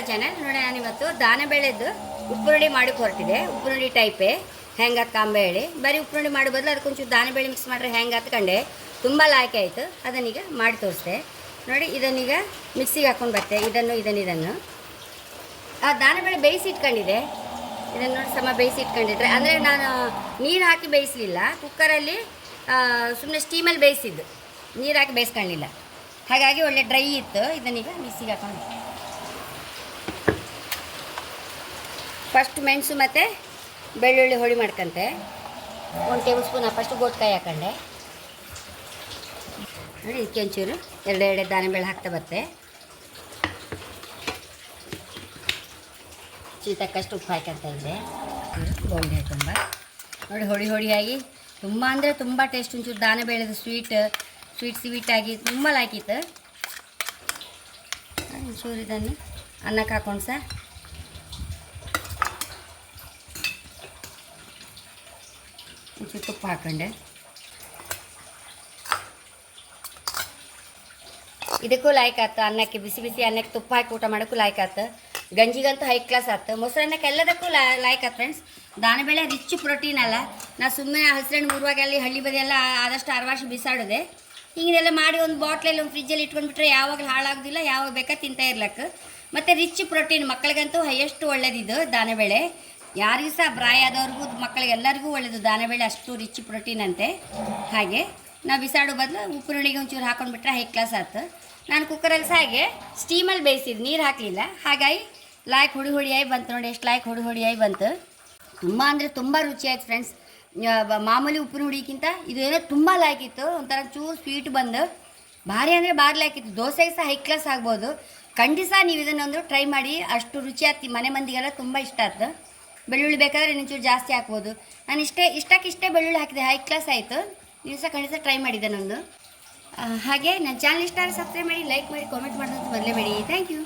Channel ನೋಡಿ. ನಾನಿವತ್ತು ದಾನಬೇಳೆದು ಉಪ್ಪುರುಡಿ ಮಾಡಿ ಹೊರಟಿದೆ. ಉಪ್ಪುರುಡಿ ಟೈಪೇ ಹೆಂಗೆ ಕಾಂಬೆ ಹೇಳಿ ಬರೀ ಉಪ್ಪುರುಡಿ ಮಾಡೋ ಬದಲು ಅದಕ್ಕೊಂಚೂರು ದಾನಬೇಳೆ ಮಿಕ್ಸ್ ಮಾಡ್ರೆ ಹೆಂಗೆ ಹತ್ಕೊಂಡೆ ತುಂಬ ಲಾಯ್ಕೆ ಆಯಿತು. ಅದನ್ನೀಗ ಮಾಡಿ ತೋರಿಸ್ದೆ ನೋಡಿ. ಇದನ್ನೀಗ ಮಿಕ್ಸಿಗೆ ಹಾಕ್ಕೊಂಡು ಬರ್ತೆ. ಇದನ್ನು ಆ ದಾನಬೇಳೆ ಬೇಯಿಸಿ ಇಟ್ಕೊಂಡಿದೆ. ಇದನ್ನು ನೋಡಿ ಸಮ ಬೇಯಿಸಿ ಇಟ್ಕೊಂಡಿದ್ರೆ ಅಂದರೆ ನಾನು ನೀರು ಹಾಕಿ ಬೇಯಿಸಲಿಲ್ಲ, ಕುಕ್ಕರಲ್ಲಿ ಸುಮ್ಮನೆ ಸ್ಟೀಮಲ್ಲಿ ಬೇಯಿಸಿದ್ದು, ನೀರು ಹಾಕಿ ಬೇಯಿಸ್ಕೊಳ್ಳಿಲ್ಲ. ಹಾಗಾಗಿ ಒಳ್ಳೆ ಡ್ರೈ ಇತ್ತು. ಇದನ್ನೀಗ ಮಿಕ್ಸಿಗೆ ಹಾಕೊಂಡು ಫಸ್ಟ್ ಮೆಣಸು ಮತ್ತು ಬೆಳ್ಳುಳ್ಳಿ ಹೊಡಿ ಮಾಡ್ಕೊಂತೆ. 1 ಟೇಬಲ್ ಸ್ಪೂನ್ ಫಸ್ಟು ಗೋಟ್ಕಾಯಿ ಹಾಕೊಂಡೆ ನೋಡಿ. ಇದಕ್ಕೆ ಒಂಚೂರು ಎರಡೆರಡೆ ದಾನಬೇಳೆ ಹಾಕ್ತಾ ಬರುತ್ತೆ. ತಕ್ಕಷ್ಟು ಉಪ್ಪು ಹಾಕಂತ ಇದೆ. ಗೋಲ್ಡೆ ತುಂಬ ನೋಡಿ ಹೊಡಿಯಾಗಿ ತುಂಬ ಅಂದರೆ ತುಂಬ ಟೇಸ್ಟ್. ಒಂಚೂರು ದಾನಬೇಳೆದು ಸ್ವೀಟಾಗಿ ತುಂಬ ಲಾಯ್ಕಿತ್ತು. ಒಂಚೂರು ಇದನ್ನು ಅನ್ನಕ್ಕೆ ಹಾಕೊಂಡು ಸಹ ಒಂಚೂರು ತುಪ್ಪ ಹಾಕೊಂಡೆ. ಇದಕ್ಕೂ ಲಾಯ್ಕ್ ಆಯ್ತು. ಅನ್ನಕ್ಕೆ ಬಿಸಿ ಅನ್ನಕ್ಕೆ ತುಪ್ಪ ಹಾಕಿ ಊಟ ಮಾಡೋಕ್ಕೂ ಲಾಯ್ಕ್ ಆಯ್ತು. ಗಂಜಿಗಂತೂ ಹೈ ಕ್ಲಾಸ್ ಆಯ್ತು. ಮೊಸರನ್ನಕ್ಕೆ ಎಲ್ಲದಕ್ಕೂ ಲಾಯ್ಕ್ ಆಯ್ತು ಫ್ರೆಂಡ್ಸ್. ದಾನಬೇಳೆ ರಿಚ್ ಪ್ರೋಟೀನ್ ಅಲ್ಲ. ನಾ ಸುಮ್ಮನೆ ಹಸಿರಣ್ಣು ಮುರುವಾಗಲ್ಲಿ ಹಳ್ಳಿ ಬದಿಯೆಲ್ಲ ಆದಷ್ಟು ಅರವಾಸಿ ಬಿಸಾಡೋದೆ. ಹಿಂಗೆಲ್ಲ ಮಾಡಿ ಒಂದು ಬಾಟ್ಲಲ್ಲಿ ಒಂದು ಫ್ರಿಜ್ಜಲ್ಲಿ ಇಟ್ಕೊಂಡ್ಬಿಟ್ರೆ ಯಾವಾಗಲೂ ಹಾಳಾಗೋದಿಲ್ಲ, ಯಾವಾಗ ಬೇಕಾ ತಿಂತಾ ಇರ್ಲಕ್ಕೆ. ಮತ್ತು ರಿಚ್ ಪ್ರೋಟೀನ್ ಮಕ್ಕಳಿಗಂತೂ ಹೈಯೆಸ್ಟ್ ಒಳ್ಳೇದಿದ್ದು ದಾನಬೇಳೆ. ಯಾರಿಗೂ ಸಹ ಪ್ರಾಯ ಆದವ್ರಿಗೂ ಮಕ್ಕಳಿಗೆ ಎಲ್ಲರಿಗೂ ಒಳ್ಳೆಯದು ದಾನಬೇಳೆ, ಅಷ್ಟು ರಿಚ್ ಪ್ರೋಟೀನ್ ಅಂತೆ. ಹಾಗೆ ನಾವು ಬಿಸಾಡೋ ಬದಲು ಉಪ್ಪುರುಣಿಗೆ ಒಂಚೂರು ಹಾಕೊಂಡ್ಬಿಟ್ರೆ ಹೈ ಕ್ಲಾಸ್ ಆಯ್ತು. ನಾನು ಕುಕ್ಕರಲ್ಲಿ ಸಹ ಹಾಗೆ ಸ್ಟೀಮಲ್ಲಿ ಬೇಯಿಸಿದ್ದು, ನೀರು ಹಾಕಲಿಲ್ಲ. ಹಾಗಾಗಿ ಲಾಯ್ಕ್ ಹೊಡಿಯಾಗಿ ಬಂತು ನೋಡಿ. ಎಷ್ಟು ಲಾಯ್ಕ್ ಹೊಡಿಯಾಗಿ ಬಂತು. ತುಂಬ ಅಂದರೆ ತುಂಬ ರುಚಿ ಆಯ್ತು ಫ್ರೆಂಡ್ಸ್. ಮಾಮೂಲಿ ಉಪ್ಪಿನ ಹುಡಿಗಿಂತ ಇದು ಏನೋ ತುಂಬ ಲಾಯ್ಕಿತ್ತು. ಒಂಥರ ಚೂರು ಸ್ವೀಟ್ ಬಂದು ಭಾರಿ ಅಂದರೆ ಭಾರಿ ಲಾಯ್ಕಿತ್ತು. ದೋಸೆಗೆ ಸಹ ಹೈ ಕ್ಲಾಸ್ ಆಗ್ಬೋದು. ಖಂಡಿತ ನೀವು ಇದನ್ನೊಂದು ಟ್ರೈ ಮಾಡಿ. ಅಷ್ಟು ರುಚಿ ಆಗ್ತಿ. ಮನೆ ಮಂದಿಗೆಲ್ಲ ತುಂಬ ಇಷ್ಟ ಆಯ್ತು. ಬೆಳ್ಳುಳ್ಳಿ ಬೇಕಾದರೆ ಇನ್ನೊಂಚೂರು ಜಾಸ್ತಿ ಹಾಕ್ಬೋದು. ನಾನು ಇಷ್ಟಕ್ಕಿಷ್ಟೇ ಬೆಳ್ಳುಳ್ಳಿ ಹಾಕಿದೆ, ಹೈ ಕ್ಲಾಸ್ ಆಯಿತು. ನೀವು ಸಹ ಖಂಡಿತ ಟ್ರೈ ಮಾಡಿದ್ದೆ ನಂದು. ಹಾಗೆ ನನ್ನ ಚಾನಲ್ ಇಷ್ಟ ಆದರೆ ಸಬ್ಸ್ಕ್ರೈಬ್ ಮಾಡಿ, ಲೈಕ್ ಮಾಡಿ, ಕಾಮೆಂಟ್ ಮಾಡೋದು ಮೊದಲೇ ಬೇಡಿ. Thank you.